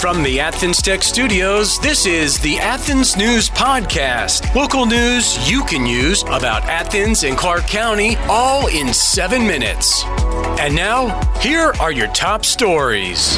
From the Athens-Tech studios, this is the Athens News Podcast. Local news you can use about Athens and Clarke County, all in 7 minutes. And now, here are your top stories.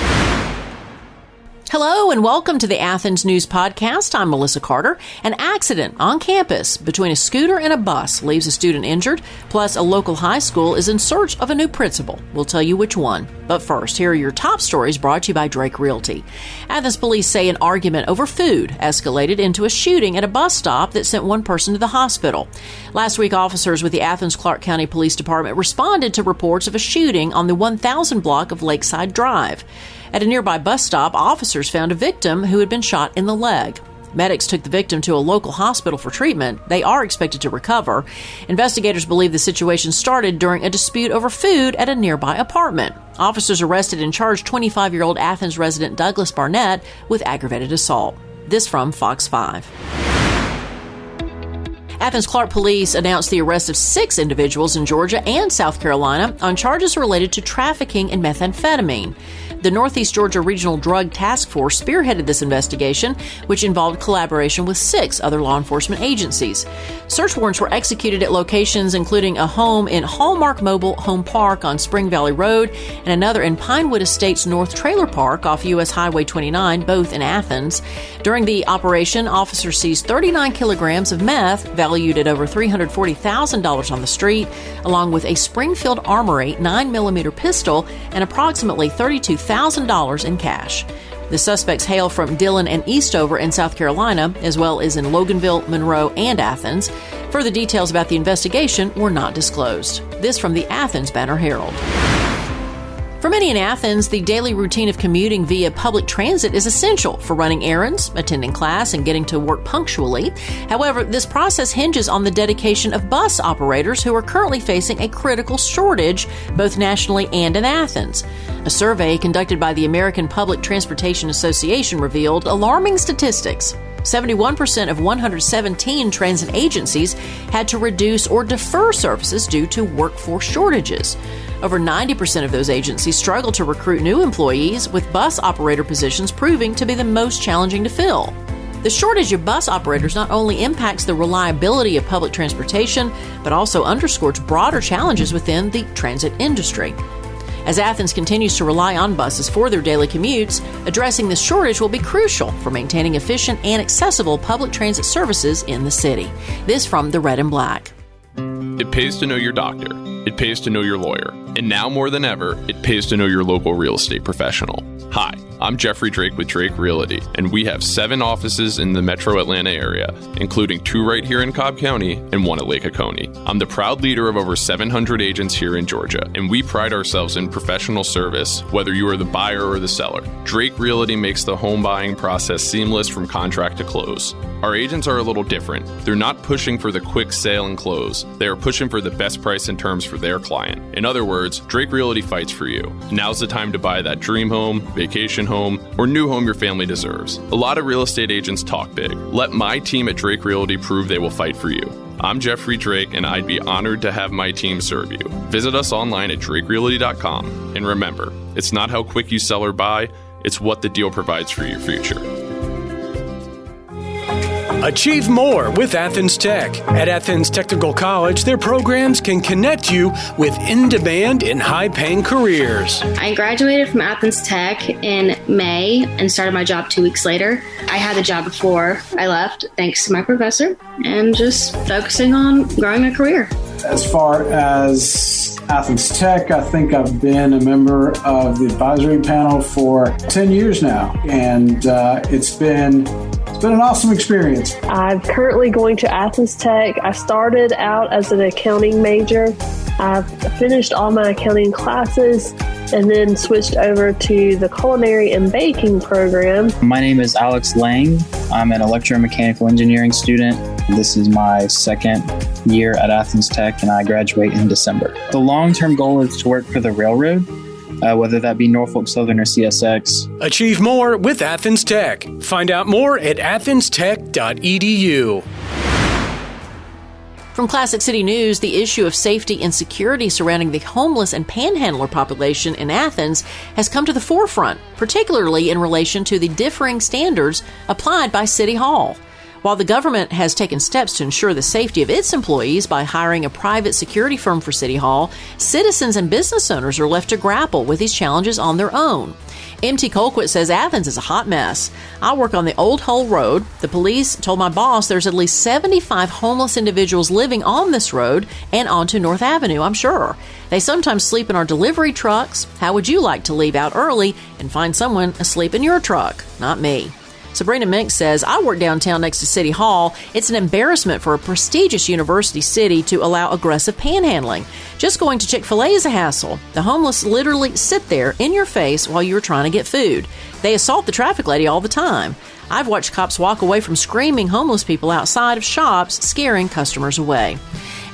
Hello and welcome to the Athens News Podcast. I'm Melissa Carter. An accident on campus between a scooter and a bus leaves a student injured, plus a local high school is in search of a new principal. We'll tell you which one. But first, here are your top stories brought to you by Drake Realty. Athens police say an argument over food escalated into a shooting at a bus stop that sent one person to the hospital. Last week, officers with the Athens-Clarke County Police Department responded to reports of a shooting on the 1000 block of Lakeside Drive. At a nearby bus stop, officers found a victim who had been shot in the leg. Medics took the victim to a local hospital for treatment. They are expected to recover. Investigators believe the situation started during a dispute over food at a nearby apartment. Officers arrested and charged 25-year-old Athens resident Douglas Barnett with aggravated assault. This from Fox 5. Athens-Clarke Police announced the arrest of 6 individuals in Georgia and South Carolina on charges related to trafficking in methamphetamine. The Northeast Georgia Regional Drug Task Force spearheaded this investigation, which involved collaboration with 6 other law enforcement agencies. Search warrants were executed at locations including a home in Hallmark Mobile Home Park on Spring Valley Road and another in Pinewood Estates North Trailer Park off U.S. Highway 29, both in Athens. During the operation, officers seized 39 kilograms of meth, valued at over $340,000 on the street, along with a Springfield Armory 9mm pistol and approximately $32,000 in cash. The suspects hail from Dillon and Eastover in South Carolina, as well as in Loganville, Monroe, and Athens. Further details about the investigation were not disclosed. This from the Athens Banner-Herald. For many in Athens, the daily routine of commuting via public transit is essential for running errands, attending class, and getting to work punctually. However, this process hinges on the dedication of bus operators who are currently facing a critical shortage, both nationally and in Athens. A survey conducted by the American Public Transportation Association revealed alarming statistics. 71% of 117 transit agencies had to reduce or defer services due to workforce shortages. Over 90% of those agencies struggle to recruit new employees, with bus operator positions proving to be the most challenging to fill. The shortage of bus operators not only impacts the reliability of public transportation, but also underscores broader challenges within the transit industry. As Athens continues to rely on buses for their daily commutes, addressing this shortage will be crucial for maintaining efficient and accessible public transit services in the city. This from the Red and Black. It pays to know your doctor. It pays to know your lawyer. And now more than ever, it pays to know your local real estate professional. Hi, I'm Jeffrey Drake with Drake Realty, and we have 7 offices in the metro Atlanta area, including 2 right here in Cobb County and 1 at Lake Oconee. I'm the proud leader of over 700 agents here in Georgia, and we pride ourselves in professional service, whether you are the buyer or the seller. Drake Realty makes the home buying process seamless from contract to close. Our agents are a little different. They're not pushing for the quick sale and close. They are pushing for the best price and terms for their client. In other words, Drake Realty fights for you. Now's the time to buy that dream home, vacation home, or new home your family deserves. A lot of real estate agents talk big. Let my team at Drake Realty prove they will fight for you. I'm Jeffrey Drake, and I'd be honored to have my team serve you. Visit us online at drakerealty.com. And remember, it's not how quick you sell or buy, it's what the deal provides for your future. Achieve more with Athens Tech. At Athens Technical College, their programs can connect you with in-demand and high-paying careers. I graduated from Athens Tech in May and started my job 2 weeks later. I had the job before I left, thanks to my professor, and just focusing on growing my career. As far as Athens Tech, I think I've been a member of the advisory panel for 10 years now, and it's been an awesome experience. I'm currently going to Athens Tech. I started out as an accounting major. I've finished all my accounting classes and then switched over to the culinary and baking program. My name is Alex Lang. I'm an electromechanical engineering student. This is my second year at Athens Tech, and I graduate in December. The long-term goal is to work for the railroad, whether that be Norfolk Southern or CSX. Achieve more with Athens Tech. Find out more at athenstech.edu. From Classic City News, the issue of safety and security surrounding the homeless and panhandler population in Athens has come to the forefront, particularly in relation to the differing standards applied by City Hall. While the government has taken steps to ensure the safety of its employees by hiring a private security firm for City Hall, citizens and business owners are left to grapple with these challenges on their own. MT Colquitt says Athens is a hot mess. I work on the Old Hull Road. The police told my boss there's at least 75 homeless individuals living on this road and onto North Avenue, I'm sure. They sometimes sleep in our delivery trucks. How would you like to leave out early and find someone asleep in your truck? Not me. Sabrina Mink says, I work downtown next to City Hall. It's an embarrassment for a prestigious university city to allow aggressive panhandling. Just going to Chick-fil-A is a hassle. The homeless literally sit there in your face while you're trying to get food. They assault the traffic lady all the time. I've watched cops walk away from screaming homeless people outside of shops, scaring customers away.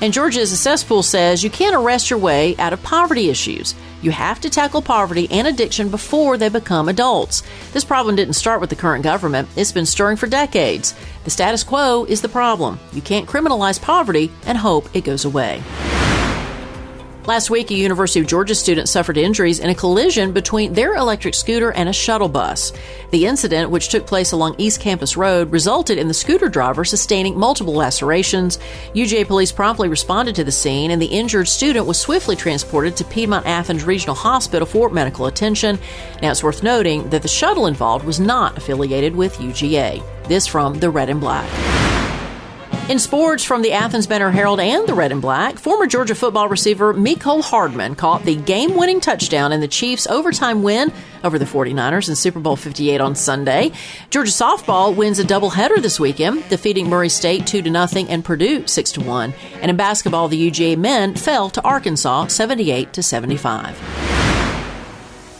And Georgia is a Cesspool says you can't arrest your way out of poverty issues. You have to tackle poverty and addiction before they become adults. This problem didn't start with the current government. It's been stirring for decades. The status quo is the problem. You can't criminalize poverty and hope it goes away. Last week, a University of Georgia student suffered injuries in a collision between their electric scooter and a shuttle bus. The incident, which took place along East Campus Road, resulted in the scooter driver sustaining multiple lacerations. UGA police promptly responded to the scene, and the injured student was swiftly transported to Piedmont Athens Regional Hospital for medical attention. Now, it's worth noting that the shuttle involved was not affiliated with UGA. This from the Red and Black. In sports, from the Athens Banner-Herald and the Red and Black, former Georgia football receiver Mecole Hardman caught the game-winning touchdown in the Chiefs' overtime win over the 49ers in Super Bowl 58 on Sunday. Georgia softball wins a doubleheader this weekend, defeating Murray State 2-0 and Purdue 6-1. And in basketball, the UGA men fell to Arkansas 78-75.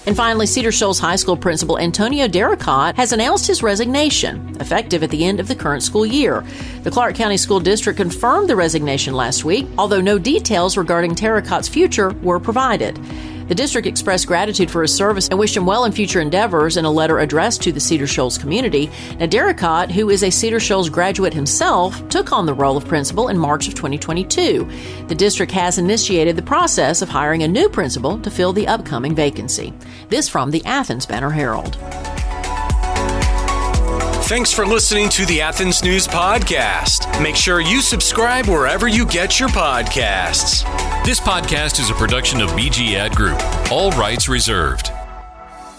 And finally, Cedar Shoals High School principal Antonio Derricott has announced his resignation, effective at the end of the current school year. The Clarke County School District confirmed the resignation last week, although no details regarding Derricott's future were provided. The district expressed gratitude for his service and wished him well in future endeavors in a letter addressed to the Cedar Shoals community. Now, Derricott, who is a Cedar Shoals graduate himself, took on the role of principal in March of 2022. The district has initiated the process of hiring a new principal to fill the upcoming vacancy. This from the Athens Banner-Herald. Thanks for listening to the Athens News Podcast. Make sure you subscribe wherever you get your podcasts. This podcast is a production of BG Ad Group. All rights reserved.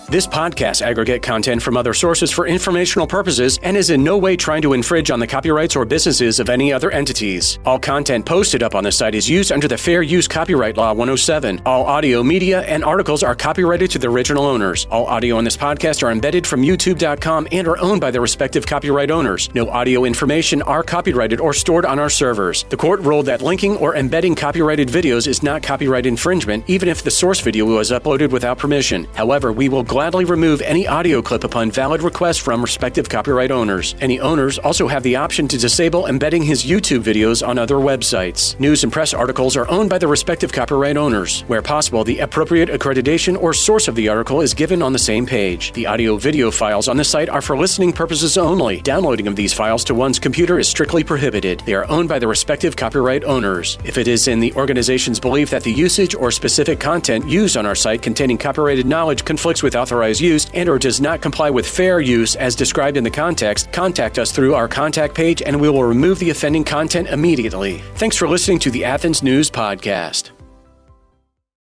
This podcast aggregate content from other sources for informational purposes and is in no way trying to infringe on the copyrights or businesses of any other entities. All content posted up on the site is used under the Fair Use Copyright Law 107. All audio, media, and articles are copyrighted to the original owners. All audio on this podcast are embedded from YouTube.com and are owned by their respective copyright owners. No audio information are copyrighted or stored on our servers. The court ruled that linking or embedding copyrighted videos is not copyright infringement, even if the source video was uploaded without permission. However, we will gladly remove any audio clip upon valid request from respective copyright owners. Any owners also have the option to disable embedding his YouTube videos on other websites. News and press articles are owned by the respective copyright owners. Where possible, the appropriate accreditation or source of the article is given on the same page. The audio-video files on the site are for listening purposes only. Downloading of these files to one's computer is strictly prohibited. They are owned by the respective copyright owners. If it is in the organization's belief that the usage or specific content used on our site containing copyrighted knowledge conflicts with authorized use and or does not comply with fair use as described in the context, contact us through our contact page and we will remove the offending content immediately. Thanks for listening to the Athens News Podcast.